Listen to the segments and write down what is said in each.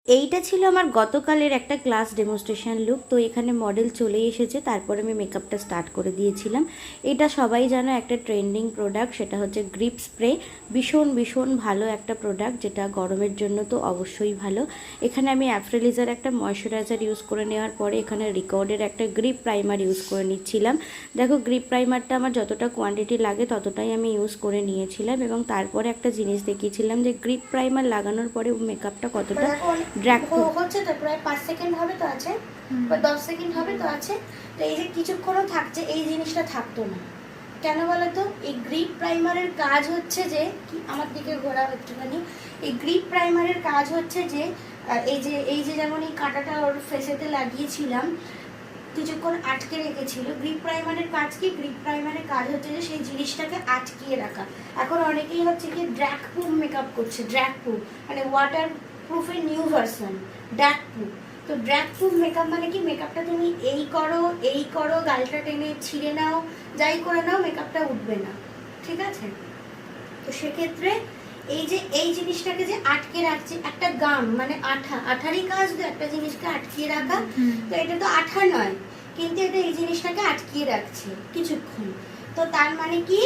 এইটা ছিল আমার গতকালের একটা ক্লাস ডেমনস্ট্রেশন লুক। তো এখানে মডেল চলে এসেছে, তারপরে আমি মেকআপটা স্টার্ট করে দিয়েছিলাম। এটা সবাই জানো একটা ট্রেন্ডিং প্রোডাক্ট, সেটা হচ্ছে গ্রিপ স্প্রে। ভীষণ ভীষণ ভালো একটা প্রোডাক্ট, যেটা গরমের জন্য তো অবশ্যই ভালো। এখানে আমি অ্যাফ্রেলিজার একটা ময়শ্চারাইজার ইউজ করে নেওয়ার পরে এখানে রিকর্ডের একটা গ্রিপ প্রাইমার ইউজ করে নিচ্ছিলাম। দেখো গ্রিপ প্রাইমারটা আমার যতটা কোয়ান্টিটি লাগে ততটাই আমি ইউজ করে নিয়েছিলাম, এবং তারপরে একটা জিনিস দেখিয়েছিলাম যে গ্রিপ প্রাইমার লাগানোর পরে মেকআপটা কতটা ড্র্যাগ হচ্ছে। তো প্রায় 5 সেকেন্ড হবে তো আছে, বা 10 সেকেন্ড হবে তো আছে। তো এই যে কিছুক্ষণও থাকছে, এই জিনিসটা থাকতো না কেন বলো তো? এই গ্রিপ প্রাইমারের কাজ হচ্ছে যে কি, আমার দিকে ঘোরা একটুখানি। এই গ্রিপ প্রাইমারের কাজ হচ্ছে যে এই যে যেমন এই কাঁটাটা ওর ফেসেতে লাগিয়েছিলাম, কিছুক্ষণ আটকে রেখেছিল। গ্রিপ প্রাইমারের কাজ কি? গ্রিপ প্রাইমারের কাজ হচ্ছে যে সেই জিনিসটাকে আটকিয়ে রাখা। এখন অনেকেই হচ্ছে কি ড্র্যাগ প্রুফ মেকআপ করছে, ড্র্যাগ প্রুফ মানে ওয়াটার প্রুফের নিউ ভার্সন ড্র্যাগ প্রুফ। তো ড্র্যাগ প্রুফ মেকআপ মানে কি, মেকআপটা তুমি এই করো গালটা টেনে ছিঁড়ে নাও, যাই করে নাও, মেকআপটা উঠবে না, ঠিক আছে? তো সেক্ষেত্রে এই যে এই জিনিসটাকে যে আটকে রাখছে, একটা গাম মানে আঠারই কাজ তো একটা জিনিসকে আটকিয়ে রাখা। তো এটা তো আঠা নয়, কিন্তু এটা এই জিনিসটাকে আটকিয়ে রাখছে কিছুক্ষণ। তো তার মানে কি,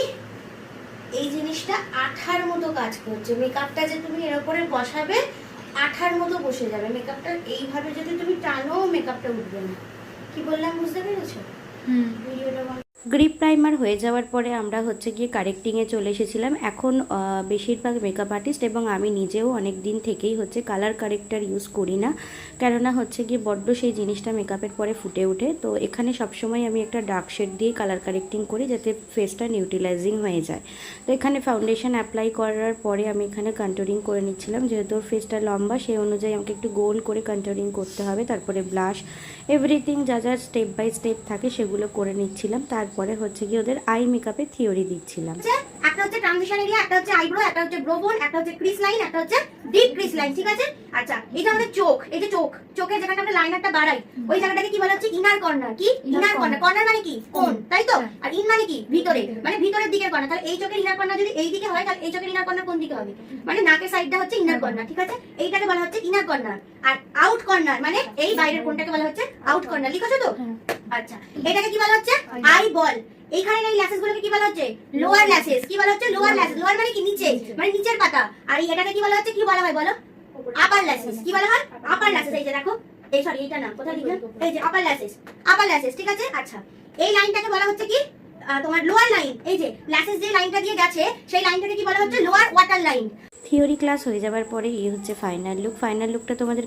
এই জিনিসটা আঠার মতো কাজ করছে। মেকআপটা যে তুমি এর উপরে বসাবে, আঠার মতো বসে যাবে। মেকআপটা এইভাবে যদি তুমি টানো, মেকআপটা উঠবে না। কি বললাম বুঝতে পেরেছো? ভিডিওটা গ্রিপ প্রাইমার হয়ে যাওয়ার পরে আমরা হচ্ছে গিয়ে কারেক্টিংয়ে চলে এসেছিলাম। এখন বেশিরভাগ মেকআপ আর্টিস্ট এবং আমি নিজেও অনেক দিন থেকেই হচ্ছে কালার কারেক্টার ইউজ করি না, কেননা হচ্ছে গিয়ে বড্ড সেই জিনিসটা মেকআপের পরে ফুটে ওঠে। তো এখানে সবসময় আমি একটা ডার্ক শেড দিয়ে কালার কারেক্টিং করি, যাতে ফেসটা নিউট্রিলাইজিং হয়ে যায়। তো এখানে ফাউন্ডেশন অ্যাপ্লাই করার পরে আমি এখানে কন্ট্যুরিং করে নিচ্ছিলাম। যেহেতু ওর ফেসটা লম্বা, সেই অনুযায়ী আমাকে একটু গোল করে কন্ট্যুরিং করতে হবে। তারপরে ব্লাশ, এভরিথিং যা যা স্টেপ বাই স্টেপ থাকে সেগুলো করে নিচ্ছিলাম। তারপরে হচ্ছে কি ওদের আই মেকআপের থিওরি দিচ্ছিলাম। একটা হচ্ছে ট্রানজিশন এরিয়া, একটা হচ্ছে আইব্রো, একটা হচ্ছে ব্রোবোন, একটা হচ্ছে ক্রিস লাইন, একটা হচ্ছে ডিপ ক্রিস লাইন, ঠিক আছে? আচ্ছা, এটা আমাদের চোখ। এই যে চোখের যেখানে আমরা লাইনারটা বাড়াই, ওই জায়গাটাকে কি বলা হচ্ছে? Inner corner. কি ইনার কর্নার? কর্নার মানে কি? কোণ, তাই তো? আর ইন মানে কি? ভিতরে, মানে ভিতরের দিকের কর্নার। তাহলে এই চোখের ইনার কর্নার যদি এই দিকে হয়, তাহলে এই চোখের ইনার কর্নার কোন দিকে হবে? মানে নাকের সাইডটা হচ্ছে ইনার কর্নার, ঠিক আছে? এইটাকে বলা হচ্ছে ইনার কর্নার। আর আউট কর্নার মানে এই বাইরের কোণটাকে বলা হচ্ছে আউট কর্নার। লিখেছো তো? আচ্ছা, এটাকে কি বলা হচ্ছে? আই বল। এইখানে এই ল্যাসেস গুলোকে কি বলা হচ্ছে? লোয়ার ল্যাসেস। কি বলা হচ্ছে? লোয়ার ল্যাসেস। লোয়ার মানে কি? নিচে, মানে নিচের পাতা। আর এটাকে কি বলা হচ্ছে? কি বলা হয় বলো? আপার ল্যাসেস। কি বলা হয়? আপার ল্যাসেস। এই যে দেখো, এই সরি এইটা না, কোথায় লিখলাম? এই যে আপার ল্যাসেস, আপার ল্যাসেস, ঠিক আছে? আচ্ছা, এই লাইনটাকে বলা হচ্ছে কি? তোমার লোয়ার লাইন। এই যে ল্যাসেস যে লাইনটা দিয়ে গেছে, সেই লাইনটাকে কি বলা হচ্ছে? Lower water line. Theory class হয়ে যাওয়ার পরে এই হচ্ছে ফাইনাল লুক। ফাইনাল লুকটা তোমাদের